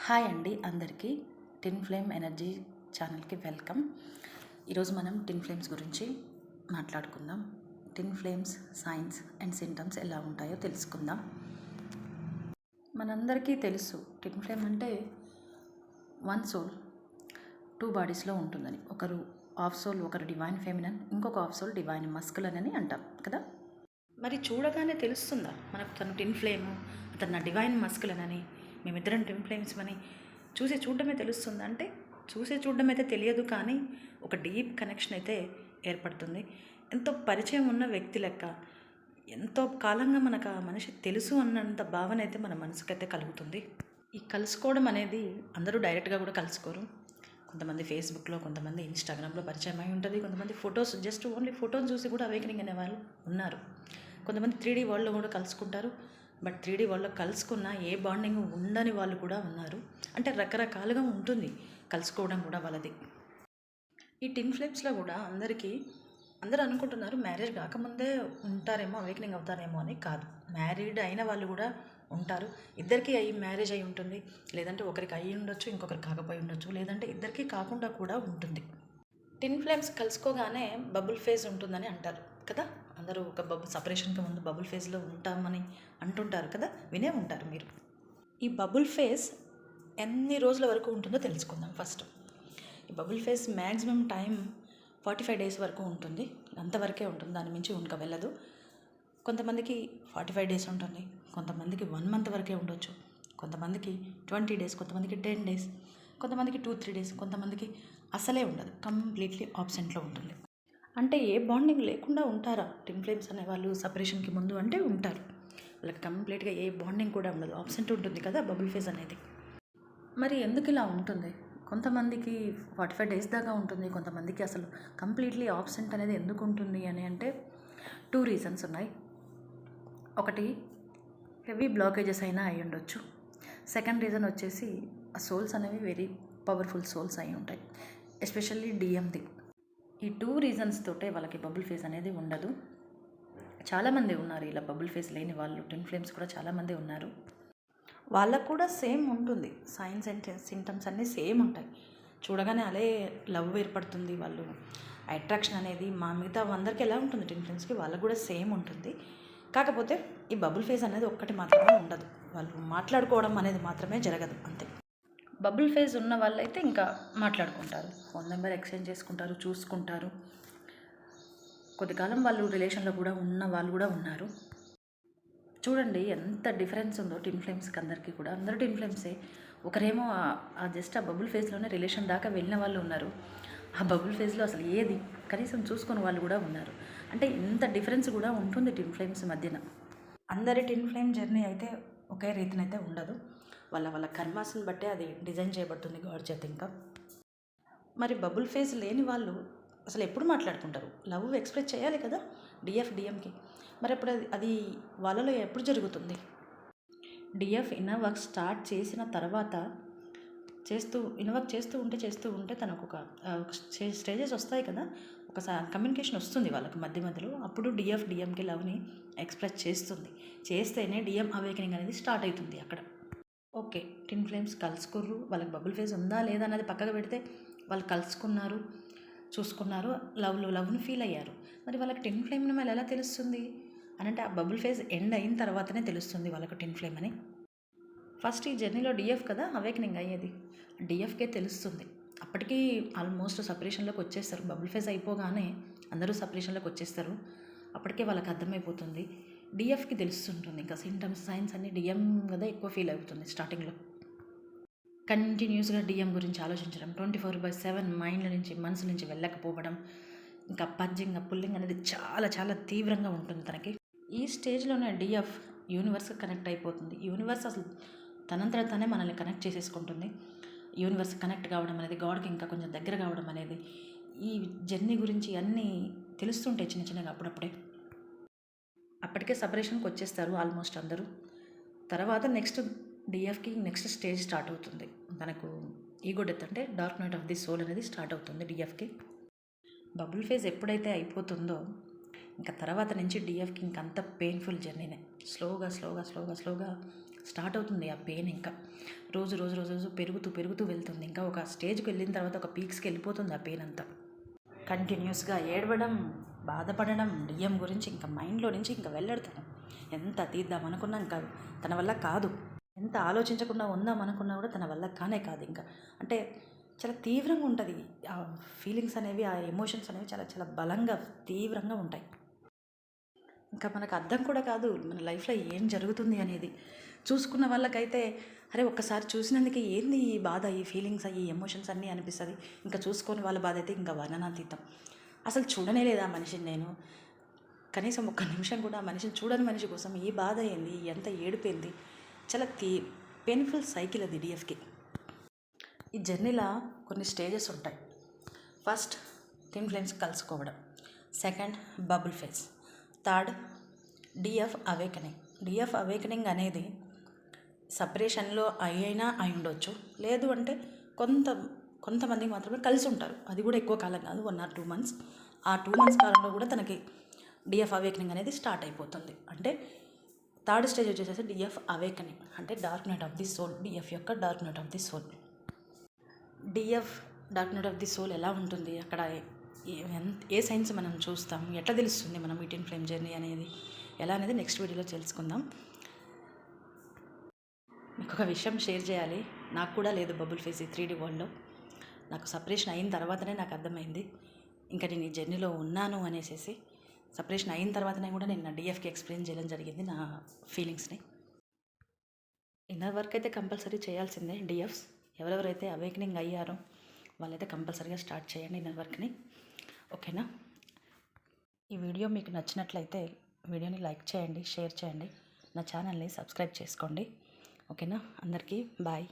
Hi అండి అందరికీ. టిన్ flame energy ఛానల్కి వెల్కమ్. ఈరోజు మనం టిన్ ఫ్లేమ్స్ గురించి మాట్లాడుకుందాం. టిన్ ఫ్లేమ్స్ సైన్స్ అండ్ సింటమ్స్ ఎలా ఉంటాయో తెలుసుకుందాం. మనందరికీ తెలుసు టిన్ ఫ్లేమ్ అంటే వన్ సోల్ టూ బాడీస్లో ఉంటుందని. ఒకరు హాఫ్ సోల్, ఒకరు డివైన్ ఫెమినన్, ఇంకొక హాఫ్ సోల్ డివైన్ మస్కులన్ అని అంటాం కదా. మరి చూడగానే తెలుస్తుందా మనకు తను టిన్ ఫ్లేము, అతను నా డివైన్ మస్కులన్ అని, మేమిద్దరం టిన్ ఫ్లేమ్స్ అని చూడడమే తెలుస్తుంది. అంటే చూడడం అయితే తెలియదు, కానీ ఒక డీప్ కనెక్షన్ అయితే ఏర్పడుతుంది. ఎంతో పరిచయం ఉన్న వ్యక్తి లెక్క, ఎంతో కాలంగా మనకు ఆ మనిషి తెలుసు అన్నంత భావన అయితే మన మనసుకైతే కలుగుతుంది. ఈ కలుసుకోవడం అనేది అందరూ డైరెక్ట్గా కూడా కలుసుకోరు. కొంతమంది ఫేస్బుక్లో, కొంతమంది ఇన్స్టాగ్రామ్లో పరిచయం అయి ఉంటుంది. కొంతమంది ఫొటోస్, జస్ట్ ఓన్లీ ఫోటోని చూసి కూడా అవేకనింగ్ అనే వాళ్ళు ఉన్నారు. కొంతమంది 3D వరల్డ్లో కూడా కలుసుకుంటారు. బట్ 3D వరల్డ్లో కలుసుకున్న ఏ బాండింగ్ ఉండని వాళ్ళు కూడా ఉన్నారు. అంటే రకరకాలుగా ఉంటుంది కలుసుకోవడం కూడా వాళ్ళది. ఈ టిన్ ఫ్లేమ్స్లో కూడా అందరూ అనుకుంటున్నారు మ్యారేజ్ కాకముందే ఉంటారేమో, అవేకనింగ్ అవుతారేమో అని. కాదు, మ్యారీడ్ అయిన వాళ్ళు కూడా ఉంటారు. ఇద్దరికి మ్యారేజ్ అయి ఉంటుంది, లేదంటే ఒకరికి అయ్యి ఉండొచ్చు, ఇంకొకరికి కాకపోయి ఉండొచ్చు, లేదంటే ఇద్దరికి కాకుండా కూడా ఉంటుంది. టిన్ ఫ్లేమ్స్ కలుసుకోగానే బబుల్ ఫేజ్ ఉంటుందని అంటారు కదా. అందరూ ఒక సపరేషన్కి ముందు బబుల్ ఫేజ్లో ఉంటామని అంటుంటారు కదా, వినే ఉంటారు మీరు. ఈ బబుల్ ఫేజ్ ఎన్ని రోజుల వరకు ఉంటుందో తెలుసుకుందాం ఫస్ట్. ఈ bubble phase maximum time 45 days వరకు ఉంటుంది. అంతవరకే ఉంటుంది, దాని మించి ఇంకా వెళ్ళదు. కొంతమందికి 45 days ఉంటుంది, కొంతమందికి 1 month వరకే ఉండొచ్చు, కొంతమందికి 20 days, కొంతమందికి 10 days, కొంతమందికి 2-3 days, కొంతమందికి అసలే ఉండదు, కంప్లీట్లీ ఆబ్సెంట్లో ఉంటుంది. అంటే ఏ బాండింగ్ లేకుండా ఉంటారా టిన్ ఫ్లేమ్స్ అనే వాళ్ళు సపరేషన్కి ముందు? అంటే ఉంటారు. వాళ్ళకి కంప్లీట్గా ఏ బాండింగ్ కూడా ఉండదు, ఆబ్సెంట్ ఉంటుంది కదా బబుల్ ఫేజ్ అనేది. మరి ఎందుకు ఇలా ఉంటుంది? కొంతమందికి 45 days దాకా ఉంటుంది, కొంతమందికి అసలు కంప్లీట్లీ ఆబ్సెంట్ అనేది ఎందుకు ఉంటుంది అని అంటే 2 reasons ఉన్నాయి. ఒకటి, హెవీ బ్లాకేజెస్ అయినా అయి ఉండొచ్చు. సెకండ్ రీజన్ వచ్చేసి ఆ సోల్స్ అనేవి వెరీ పవర్ఫుల్ సోల్స్ అయి ఉంటాయి, ఎస్పెషల్లీ డిఎంది. ఈ 2 reasons తోటే వాళ్ళకి బబుల్ ఫేజ్ అనేది ఉండదు. చాలామంది ఉన్నారు ఇలా బబుల్ ఫేజ్ లేని వాళ్ళు, టిన్ ఫ్లేమ్స్ కూడా చాలామంది ఉన్నారు. వాళ్ళకు కూడా సేమ్ ఉంటుంది, సైన్స్ అండ్ సింటమ్స్ అన్నీ సేమ్ ఉంటాయి. చూడగానే అదే లవ్ ఏర్పడుతుంది, వాళ్ళు అట్రాక్షన్ అనేది మా మిగతా అందరికీ ఎలా ఉంటుంది టిన్ ఫ్లేమ్స్కి, వాళ్ళకు కూడా సేమ్ ఉంటుంది. కాకపోతే ఈ బబుల్ ఫేజ్ అనేది ఒక్కటి మాత్రమే ఉండదు, వాళ్ళు మాట్లాడుకోవడం అనేది మాత్రమే జరగదు, అంతే. బబుల్ ఫేజ్ ఉన్న వాళ్ళైతే ఇంకా మాట్లాడుకుంటారు, ఫోన్ నెంబర్ ఎక్స్చేంజ్ చేసుకుంటారు, చూసుకుంటారు. కొద్దికాలం వాళ్ళు రిలేషన్లో కూడా ఉన్న వాళ్ళు కూడా ఉన్నారు. చూడండి ఎంత డిఫరెన్స్ ఉందో టిన్ ఫ్లేమ్స్కి అందరికీ కూడా. అందరూ టిన్ ఫ్లేమ్సే. ఒకరేమో జస్ట్ ఆ బబుల్ ఫేజ్లోనే రిలేషన్ దాకా వెళ్ళిన వాళ్ళు ఉన్నారు, ఆ బబుల్ ఫేజ్లో అసలు ఏది కనీసం చూసుకుని వాళ్ళు కూడా ఉన్నారు. అంటే ఇంత డిఫరెన్స్ కూడా ఉంటుంది టిన్ ఫ్లేమ్స్ మధ్యన. అందరి టిన్ ఫ్లేమ్ జర్నీ అయితే ఒకే రీతినైతే ఉండదు, వాళ్ళ కర్మాస్ని బట్టే అది డిజైన్ చేయబడుతుంది గాడ్ చేత. ఇంకా మరి బబుల్ ఫేజ్ లేని వాళ్ళు అసలు ఎప్పుడు మాట్లాడుకుంటారు? లవ్ ఎక్స్ప్రెస్ చేయాలి కదా డిఎంకి. మరి అప్పుడు అది వాళ్ళలో ఎప్పుడు జరుగుతుంది? డిఎఫ్ ఇన్నర్ వర్క్ స్టార్ట్ చేసిన తర్వాత ఇన్నర్ వర్క్ చేస్తూ ఉంటే తనకు ఒక స్టేజెస్ వస్తాయి కదా, ఒక కమ్యూనికేషన్ వస్తుంది వాళ్ళకి మధ్య మధ్యలో. అప్పుడు డిఎంకి లవ్ని ఎక్స్ప్రెస్ చేస్తేనే డిఎం అవేకనింగ్ అనేది స్టార్ట్ అవుతుంది అక్కడ. ఓకే, టిన్ ఫ్లేమ్స్ కలుసుకుర్రు, వాళ్ళకి బబుల్ ఫేజ్ ఉందా లేదా అనేది పక్కకు పెడితే వాళ్ళు కలుసుకున్నారు, చూసుకున్నారు, లవ్ని ఫీల్ అయ్యారు. మరి వాళ్ళకి టిన్ ఫ్లేమ్ మళ్ళీ ఎలా తెలుస్తుంది అని అంటే ఆ బబుల్ ఫేజ్ ఎండ్ అయిన తర్వాతనే తెలుస్తుంది వాళ్ళకి టిన్ ఫ్లేమ్ అని. ఫస్ట్ ఈ జర్నీలో డిఎఫ్ కదా అవేకనింగ్ అయ్యేది, డిఎఫ్కే తెలుస్తుంది. అప్పటికీ ఆల్మోస్ట్ సపరేషన్లోకి వచ్చేస్తారు, బబుల్ ఫేజ్ అయిపోగానే అందరూ సపరేషన్లోకి వచ్చేస్తారు. అప్పటికే వాళ్ళకి అర్థమైపోతుంది, డిఎఫ్కి తెలుస్తుంటుంది. ఇంకా సింటమ్స్, సైన్స్ అన్నీ డిఎం కదా ఎక్కువ ఫీల్ అవుతుంది స్టార్టింగ్లో. కంటిన్యూస్గా డిఎం గురించి ఆలోచించడం, 24/7 మైండ్ల నుంచి మనసు నుంచి వెళ్ళకపోవడం, ఇంకా పజ్జింగ్ పుల్లింగ్ అనేది చాలా చాలా తీవ్రంగా ఉంటుంది తనకి. ఈ స్టేజ్లోనే డిఎఫ్ యూనివర్స్కి కనెక్ట్ అయిపోతుంది. యూనివర్స్ అసలు తనంతట తనే మనల్ని కనెక్ట్ చేసేసుకుంటుంది. యూనివర్స్ కనెక్ట్ కావడం అనేది, గాడ్కి ఇంకా కొంచెం దగ్గర కావడం అనేది, ఈ జర్నీ గురించి అన్నీ తెలుస్తుంటాయి చిన్న చిన్నగా అప్పుడప్పుడే. అప్పటికే సపరేషన్కి వచ్చేస్తారు ఆల్మోస్ట్ అందరూ. తర్వాత డిఎఫ్కి నెక్స్ట్ స్టేజ్ స్టార్ట్ అవుతుంది. తనకు ఈగో డెత్ అంటే dark night of the soul అనేది స్టార్ట్ అవుతుంది డిఎఫ్కి. బబుల్ ఫేజ్ ఎప్పుడైతే అయిపోతుందో ఇంకా తర్వాత నుంచి డిఎఫ్కి ఇంకంత పెయిన్ఫుల్ జర్నీనే. స్లోగా స్టార్ట్ అవుతుంది ఆ పెయిన్. ఇంకా రోజు రోజు రోజు రోజు పెరుగుతూ పెరుగుతూ వెళ్తుంది. ఇంకా ఒక స్టేజ్కి వెళ్ళిన తర్వాత ఒక పీక్స్కి వెళ్ళిపోతుంది ఆ పెయిన్ అంతా. కంటిన్యూస్గా ఏడవడం, బాధపడడం, డిఎం గురించి ఇంకా మైండ్లో నుంచి ఇంకా వెళ్ళడతాను. ఎంత తీద్దాం అనుకున్నా ఇంకా తన వల్ల కాదు. ఎంత ఆలోచించకుండా ఉందాం అనుకున్నా కూడా తన వల్ల కానే కాదు. ఇంకా అంటే చాలా తీవ్రంగా ఉంటుంది ఆ ఫీలింగ్స్ అనేవి, ఆ ఎమోషన్స్ అనేవి చాలా చాలా బలంగా తీవ్రంగా ఉంటాయి. ఇంకా మనకు అర్థం కూడా కాదు మన లైఫ్లో ఏం జరుగుతుంది అనేది. చూసుకున్న వాళ్ళకైతే అరే ఒక్కసారి చూసినందుకు ఏంది ఈ బాధ, ఈ ఫీలింగ్స్, ఈ ఎమోషన్స్ అన్నీ అనిపిస్తుంది. ఇంకా చూసుకొని వాళ్ళ బాధ అయితే ఇంకా వర్ణనాతీతం. అసలు చూడనే లేదు ఆ మనిషిని నేను. కనీసం ఒక్క నిమిషం కూడా ఆ మనిషిని చూడని మనిషి కోసం ఈ బాధ ఏంది, ఎంత ఏడిపోయింది. చాలా పెయిన్ఫుల్ సైకిల్ అది డిఎఫ్కి. ఈ జర్నీలో కొన్ని స్టేజెస్ ఉంటాయి. ఫస్ట్ థిన్ ఫ్లేమ్స్ కలుసుకోవడం, second bubble phase, third DF awakening. DF awakening అనేది సపరేషన్లో అయినా అయి ఉండొచ్చు, లేదు అంటే కొంతమంది మాత్రమే కలిసి ఉంటారు. అది కూడా ఎక్కువ కాలం కాదు, 1 or 2 months. ఆ 2 months కాలంలో కూడా తనకి డిఎఫ్ అవేకనింగ్ అనేది స్టార్ట్ అయిపోతుంది. అంటే థర్డ్ స్టేజ్ వచ్చేసేసి డిఎఫ్ అవేకనింగ్, అంటే dark night of the soul. DF యొక్క dark night of the soul. DF dark night of the soul ఎలా ఉంటుంది, అక్కడ ఏ సైన్స్ మనం చూస్తాం, ఎట్లా తెలుస్తుంది మనం ఈ ట్విన్ ఫ్లేమ్ జర్నీ అనేది ఎలా అనేది నెక్స్ట్ వీడియోలో తెలుసుకుందాం. మీకు ఒక విషయం షేర్ చేయాలి. నాకు కూడా లేదు బబుల్ ఫేస్ ఈ 3D వరల్డ్లో. నాకు సపరేషన్ అయిన తర్వాతనే నాకు అర్థమైంది ఇంకా నేను ఈ జర్నీలో ఉన్నాను అనేసి. సపరేషన్ అయిన తర్వాతనే కూడా నేను నా డిఎఫ్కి ఎక్స్ప్లెయిన్ చేయడం జరిగింది నా ఫీలింగ్స్ని. ఇన్నర్ వర్క్ అయితే కంపల్సరీ చేయాల్సిందే. డిఎఫ్స్ ఎవరెవరైతే అవేకనింగ్ అయ్యారో వాళ్ళైతే కంపల్సరీగా స్టార్ట్ చేయండి ఇన్నర్ వర్క్ని. ఓకేనా? ఈ వీడియో మీకు నచ్చినట్లయితే వీడియోని లైక్ చేయండి, షేర్ చేయండి, నా ఛానల్ని సబ్స్క్రైబ్ చేసుకోండి. ఓకేనా? అందరికీ బాయ్.